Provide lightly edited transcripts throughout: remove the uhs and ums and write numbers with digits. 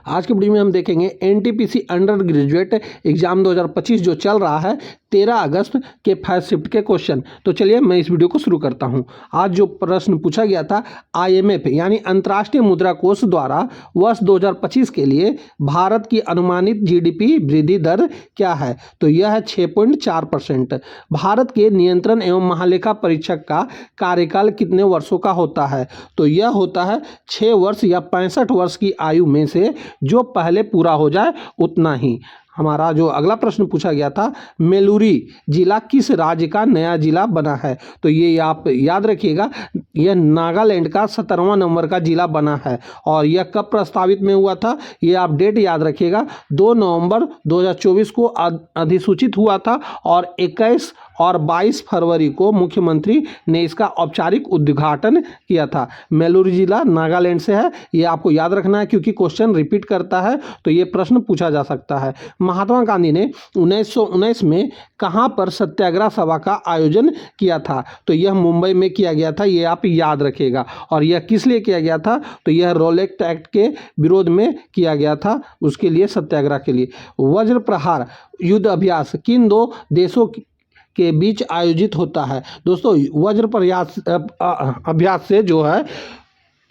आज के वीडियो में हम देखेंगे एनटीपीसी अंडर ग्रेजुएट एग्जाम 2025 जो चल रहा है 13 अगस्त के फर्स्ट शिफ्ट के क्वेश्चन। तो चलिए मैं इस वीडियो को शुरू करता हूं। आज जो प्रश्न पूछा गया था आईएमएफ यानी अंतर्राष्ट्रीय मुद्रा कोष द्वारा वर्ष 2025 के लिए भारत की अनुमानित जीडीपी वृद्धि दर क्या है? तो यह है 6.4%। भारत के नियंत्रण एवं महालेखा परीक्षक का कार्यकाल कितने वर्षों का होता है? तो यह होता है 6 वर्ष या 65 वर्ष की आयु में से जो पहले पूरा हो जाए उतना ही। हमारा जो अगला प्रश्न पूछा गया था, मेलूरी जिला किस राज्य का नया जिला बना है? तो ये आप याद रखिएगा, यह नागालैंड का 17वां नंबर का जिला बना है। और यह कब प्रस्तावित में हुआ था, ये आप डेट याद रखिएगा, 2 नवंबर 2024 को अधिसूचित हुआ था और 21 और 22 फरवरी को मुख्यमंत्री ने इसका औपचारिक उद्घाटन किया था। मेलूरी जिला नागालैंड से है, ये आपको याद रखना है क्योंकि क्वेश्चन रिपीट करता है तो ये प्रश्न पूछा जा सकता है। महात्मा गांधी ने 1919 में कहाँ पर सत्याग्रह सभा का आयोजन किया था? तो यह मुंबई में किया गया था, ये आप याद रखिएगा। और यह किस लिए किया गया था? तो यह रोलेक्ट एक्ट के विरोध में किया गया था, उसके लिए सत्याग्रह के लिए। वज्र प्रहार युद्ध अभ्यास किन 2 देशों के बीच आयोजित होता है? दोस्तों वज्र प्रयास अभ्यास से जो है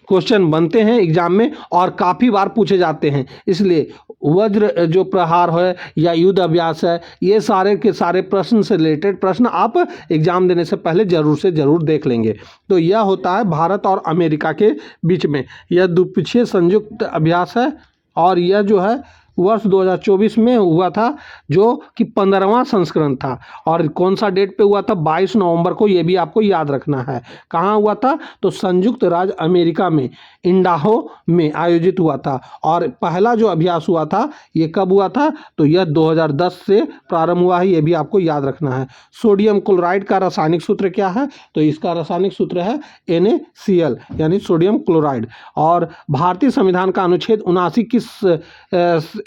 क्वेश्चन बनते हैं एग्जाम में और काफ़ी बार पूछे जाते हैं, इसलिए वज्र जो प्रहार है या युद्ध अभ्यास है, ये सारे के सारे प्रश्न से रिलेटेड प्रश्न आप एग्जाम देने से पहले जरूर से जरूर देख लेंगे। तो यह होता है भारत और अमेरिका के बीच में, यह द्विपक्षीय संयुक्त अभ्यास है और यह जो है वर्ष 2024 में हुआ था, जो कि 15वां संस्करण था। और कौन सा डेट पे हुआ था? 22 नवंबर को, ये भी आपको याद रखना है। कहाँ हुआ था? तो संयुक्त राज्य अमेरिका में इंडाहो में आयोजित हुआ था। और पहला जो अभ्यास हुआ था ये कब हुआ था? तो यह 2010 से प्रारंभ हुआ है, ये भी आपको याद रखना है। सोडियम क्लोराइड का रासायनिक सूत्र क्या है? तो इसका रासायनिक सूत्र है NaCl यानी सोडियम क्लोराइड। और भारतीय संविधान का अनुच्छेद 79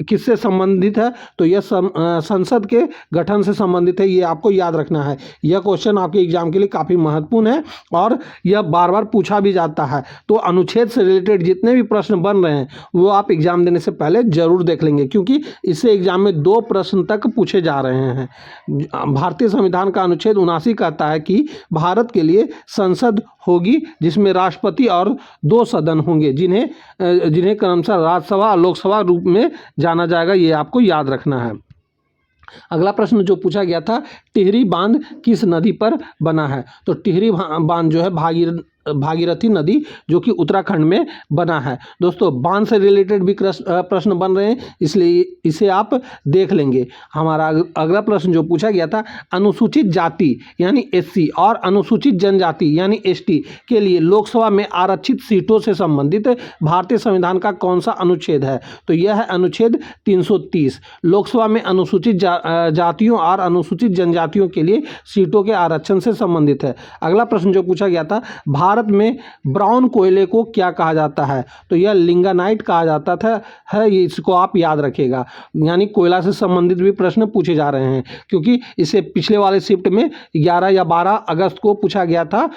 किससे संबंधित है? तो यह संसद के गठन से संबंधित है, ये आपको याद रखना है। यह क्वेश्चन आपके एग्जाम के लिए काफ़ी महत्वपूर्ण है और यह बार बार पूछा भी जाता है। तो अनुच्छेद से रिलेटेड जितने भी प्रश्न बन रहे हैं वो आप एग्जाम देने से पहले जरूर देख लेंगे, क्योंकि इससे एग्जाम में 2 प्रश्न तक पूछे जा रहे हैं। भारतीय संविधान का अनुच्छेद 79 कहता है कि भारत के लिए संसद होगी जिसमें राष्ट्रपति और 2 सदन होंगे, जिन्हें क्रमशः राज्यसभा और लोकसभा रूप में जाना जाएगा, ये आपको याद रखना है। अगला प्रश्न जो पूछा गया था, टिहरी बांध किस नदी पर बना है? तो टिहरी बांध जो है भागीरथी नदी जो कि उत्तराखंड में बना है। दोस्तों बांध से रिलेटेड भी प्रश्न बन रहे हैं, इसलिए इसे आप देख लेंगे। हमारा अगला प्रश्न जो पूछा गया था, अनुसूचित जाति यानी SC और अनुसूचित जनजाति यानी ST के लिए लोकसभा में आरक्षित सीटों से संबंधित भारतीय संविधान का कौन सा अनुच्छेद है? तो यह है अनुच्छेद 330। लोकसभा में अनुसूचित जातियों और अनुसूचित जनजातियों के लिए सीटों के आरक्षण से संबंधित है। अगला प्रश्न जो पूछा गया था, भारत में ब्राउन कोयले को क्या कहा जाता है? तो यह लिंगानाइट कहा जाता था ये इसको आप याद रखिएगा। यानी कोयला से संबंधित भी प्रश्न पूछे जा रहे हैं, क्योंकि इसे पिछले वाले शिफ्ट में 11 या 12 अगस्त को पूछा गया था,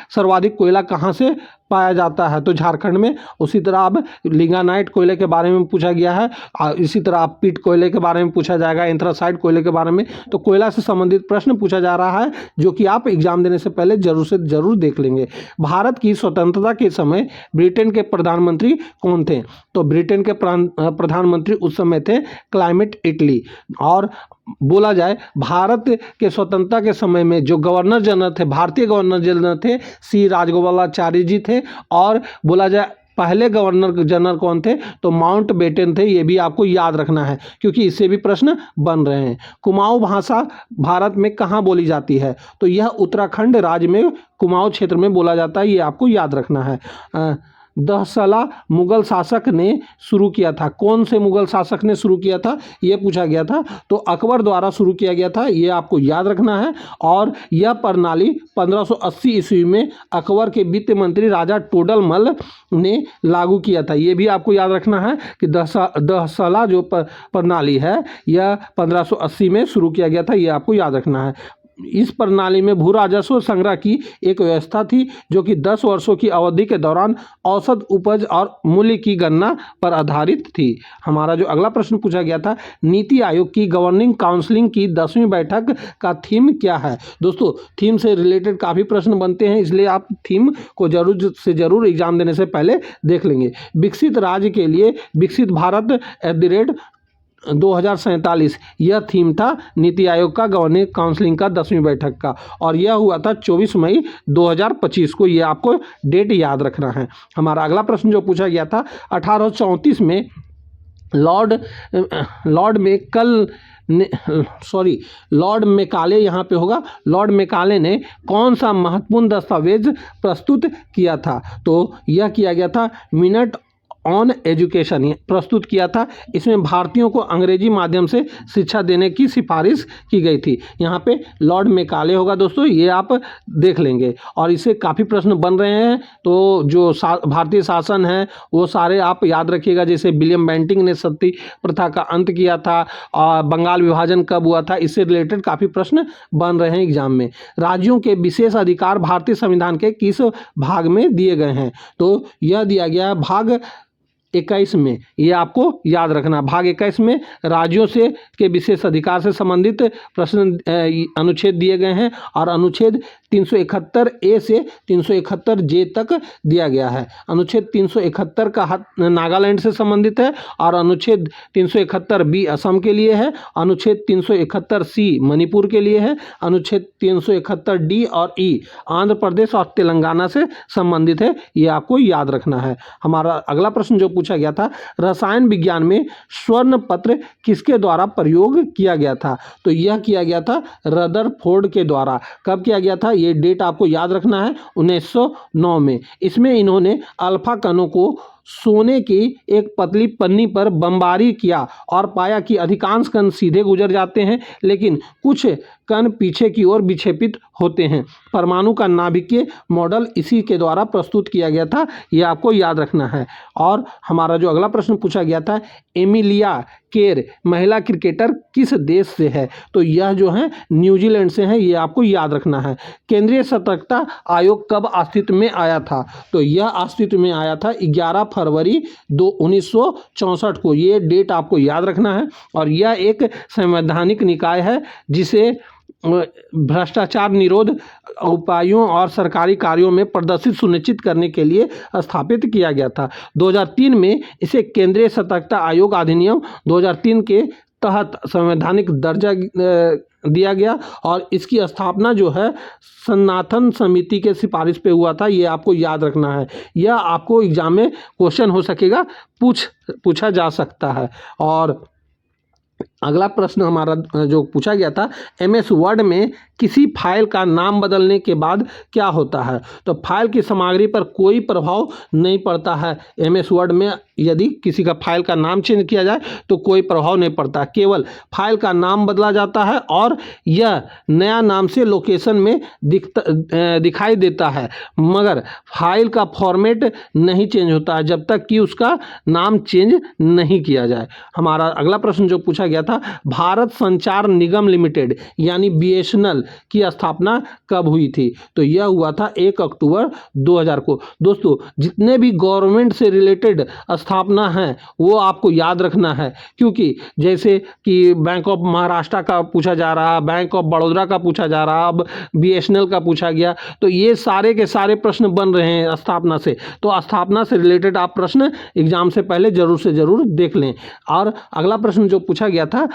सर्वाधिक कोयला कहाँ से पाया जाता है? तो झारखंड में। उसी तरह अब लिंगानाइट कोयले के बारे में पूछा गया है, इसी तरह आप पीट कोयले के बारे में पूछा जाएगा, एंथ्रासाइट कोयले के बारे में। तो कोयला से संबंधित प्रश्न पूछा जा रहा है, जो कि आप एग्जाम देने से पहले जरूर से जरूर देख लेंगे। भारत की स्वतंत्रता के समय ब्रिटेन के प्रधानमंत्री कौन थे? तो ब्रिटेन के प्रधानमंत्री उस समय थे क्लाइमेट इटली। और बोला जाए भारत के स्वतंत्रता के समय में जो गवर्नर जनरल थे, भारतीय गवर्नर जनरल थे, C राजगोपालाचारी जी थे। और बोला जाए पहले गवर्नर जनरल कौन थे? तो माउंट बेटन थे, ये भी आपको याद रखना है क्योंकि इससे भी प्रश्न बन रहे हैं। कुमाऊं भाषा भारत में कहाँ बोली जाती है? तो यह उत्तराखंड राज्य में कुमाऊं क्षेत्र में बोला जाता है, ये आपको याद रखना है। दहसला मुगल शासक ने शुरू किया था? कौन से मुगल शासक ने शुरू किया था ये पूछा गया था। तो अकबर द्वारा शुरू किया गया था, ये आपको याद रखना है। और यह प्रणाली 1580 ईस्वी में अकबर के वित्त मंत्री राजा टोडरमल ने लागू किया था, ये भी आपको याद रखना है कि दहसला जो प्रणाली है यह 1580 में शुरू किया गया था, ये आपको याद रखना है। इस प्रणाली में भू राजस्व संग्रह की एक व्यवस्था थी जो कि 10 वर्षों की अवधि के दौरान औसत उपज और मूल्य की गणना पर आधारित थी। हमारा जो अगला प्रश्न पूछा गया था, नीति आयोग की गवर्निंग काउंसिलिंग की 10वीं बैठक का थीम क्या है। दोस्तों, थीम से रिलेटेड काफ़ी प्रश्न बनते हैं, इसलिए आप थीम को जरूर से जरूर एग्जाम देने से पहले देख लेंगे। विकसित राज्य के लिए विकसित भारत @2047 यह थीम था नीति आयोग का गवर्निंग काउंसिलिंग का 10वीं बैठक का, और यह हुआ था 24 मई 2025 को। ये आपको डेट याद रखना है। हमारा अगला प्रश्न जो पूछा गया था, 1834 में लॉर्ड मेकाले, यहाँ पे होगा, लॉर्ड मेकाले ने कौन सा महत्वपूर्ण दस्तावेज प्रस्तुत किया था। तो यह किया गया था मिनट ऑन एजुकेशन, प्रस्तुत किया था। इसमें भारतीयों को अंग्रेजी माध्यम से शिक्षा देने की सिफारिश की गई थी। यहाँ पे लॉर्ड मेकाले होगा दोस्तों, ये आप देख लेंगे, और इससे काफ़ी प्रश्न बन रहे हैं। तो जो भारतीय शासन है वो सारे आप याद रखिएगा। जैसे विलियम बेंटिंक ने सती प्रथा का अंत किया था, और बंगाल विभाजन कब हुआ था, इससे रिलेटेड काफ़ी प्रश्न बन रहे हैं एग्जाम में। राज्यों के विशेष अधिकार भारतीय संविधान के किस भाग में दिए गए हैं। तो यह दिया गया भाग 21 में, ये आपको याद रखना। भाग 21 में राज्यों से के विशेष अधिकार से संबंधित प्रश्न अनुच्छेद दिए गए हैं, और अनुच्छेद 371A से 371J तक दिया गया है। अनुच्छेद 371 का नागालैंड से संबंधित है, और अनुच्छेद 371B असम के लिए है, अनुच्छेद 371C मणिपुर के लिए है, अनुच्छेद 371D और E आंध्र प्रदेश और तेलंगाना से संबंधित है। ये आपको याद रखना है। हमारा अगला प्रश्न जो पूछा गया था, रसायन विज्ञान में स्वर्ण पत्र किसके द्वारा प्रयोग किया गया था। तो यह किया गया था रदरफोर्ड के द्वारा। कब किया गया था, ये डेट आपको याद रखना है, 1909 में। इसमें इन्होंने अल्फा कणों को सोने की एक पतली पन्नी पर बमबारी किया और पाया कि अधिकांश कण सीधे गुजर जाते हैं, लेकिन कुछ कण पीछे की ओर विक्षेपित होते हैं। परमाणु का नाभिकीय मॉडल इसी के द्वारा प्रस्तुत किया गया था, यह आपको याद रखना है। और हमारा जो अगला प्रश्न पूछा गया था, एमिलिया केर महिला क्रिकेटर किस देश से है। तो यह जो है न्यूजीलैंड से है, ये आपको याद रखना है। केंद्रीय सतर्कता आयोग कब अस्तित्व में आया था। तो यह अस्तित्व में आया था 11 फरवरी 1964 को। ये डेट आपको याद रखना है। और यह एक संवैधानिक निकाय है जिसे भ्रष्टाचार निरोध उपायों और सरकारी कार्यों में प्रदर्शित सुनिश्चित करने के लिए स्थापित किया गया था। 2003 में इसे केंद्रीय सतर्कता आयोग अधिनियम 2003 के तहत संवैधानिक दर्जा दिया गया, और इसकी स्थापना जो है सन्नाथन समिति के सिफारिश पे हुआ था। ये आपको याद रखना है। यह आपको एग्जाम में क्वेश्चन हो सकेगा, पूछा जा सकता है। और अगला प्रश्न हमारा जो पूछा गया था, MS वर्ड में किसी फाइल का नाम बदलने के बाद क्या होता है। तो फाइल की सामग्री पर कोई प्रभाव नहीं पड़ता है। MS वर्ड में यदि किसी का फाइल का नाम चेंज किया जाए तो कोई प्रभाव नहीं पड़ता, केवल फाइल का नाम बदला जाता है और यह नया नाम से लोकेशन में दिखाई देता है, मगर फाइल का फॉर्मेट नहीं चेंज होता है जब तक कि उसका नाम चेंज नहीं किया जाए। हमारा अगला प्रश्न जो पूछा गया था, भारत संचार निगम लिमिटेड यानी BSNL की स्थापना कब हुई थी। तो यह हुआ था 1 अक्टूबर 2000 को। दोस्तों, जितने भी गवर्नमेंट से रिलेटेड स्थापना है वो आपको याद रखना है, क्योंकि जैसे कि बैंक ऑफ महाराष्ट्र का पूछा जा रहा, बैंक ऑफ बड़ौदा का पूछा जा रहा, अब BSNL का पूछा गया, तो ये सारे के सारे प्रश्न बन रहे हैं स्थापना से। तो स्थापना से रिलेटेड आप प्रश्न एग्जाम से पहले जरूर से जरूर देख लें। और अगला प्रश्न जो पूछा गया था,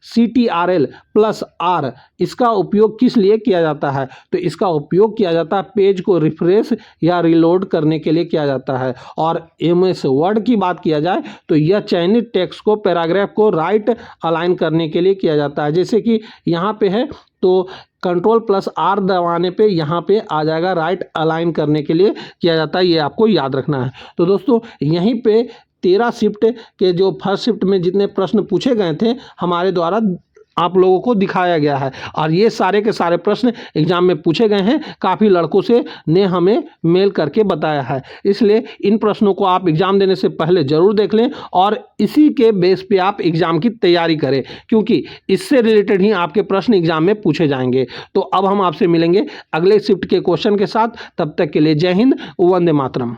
CTRL+R इसका उपयोग किस लिए किया जाता है। तो इसका उपयोग किया जाता है पेज को रिफ्रेश या रिलोड करने के लिए किया जाता है। और MS वर्ड की बात किया जाए तो यह चयनित टेक्स्ट को, पैराग्राफ को राइट अलाइन करने के लिए किया जाता है। जैसे कि यहाँ पे है तो Ctrl+R दबाने पे यहाँ पे आ जाएगा, राइट अलाइन करने के लिए किया जाता है। ये आपको याद रखना है। तो दोस्तों, यहीं पे 13 शिफ्ट के जो फर्स्ट शिफ्ट में जितने प्रश्न पूछे गए थे हमारे द्वारा आप लोगों को दिखाया गया है और ये सारे के सारे प्रश्न एग्जाम में पूछे गए हैं। काफ़ी लड़कों से ने हमें मेल करके बताया है, इसलिए इन प्रश्नों को आप एग्जाम देने से पहले ज़रूर देख लें और इसी के बेस पे आप एग्जाम की तैयारी करें, क्योंकि इससे रिलेटेड ही आपके प्रश्न एग्जाम में पूछे जाएंगे। तो अब हम आपसे मिलेंगे अगले शिफ्ट के क्वेश्चन के साथ। तब तक के लिए जय हिंद, वंदे मातरम।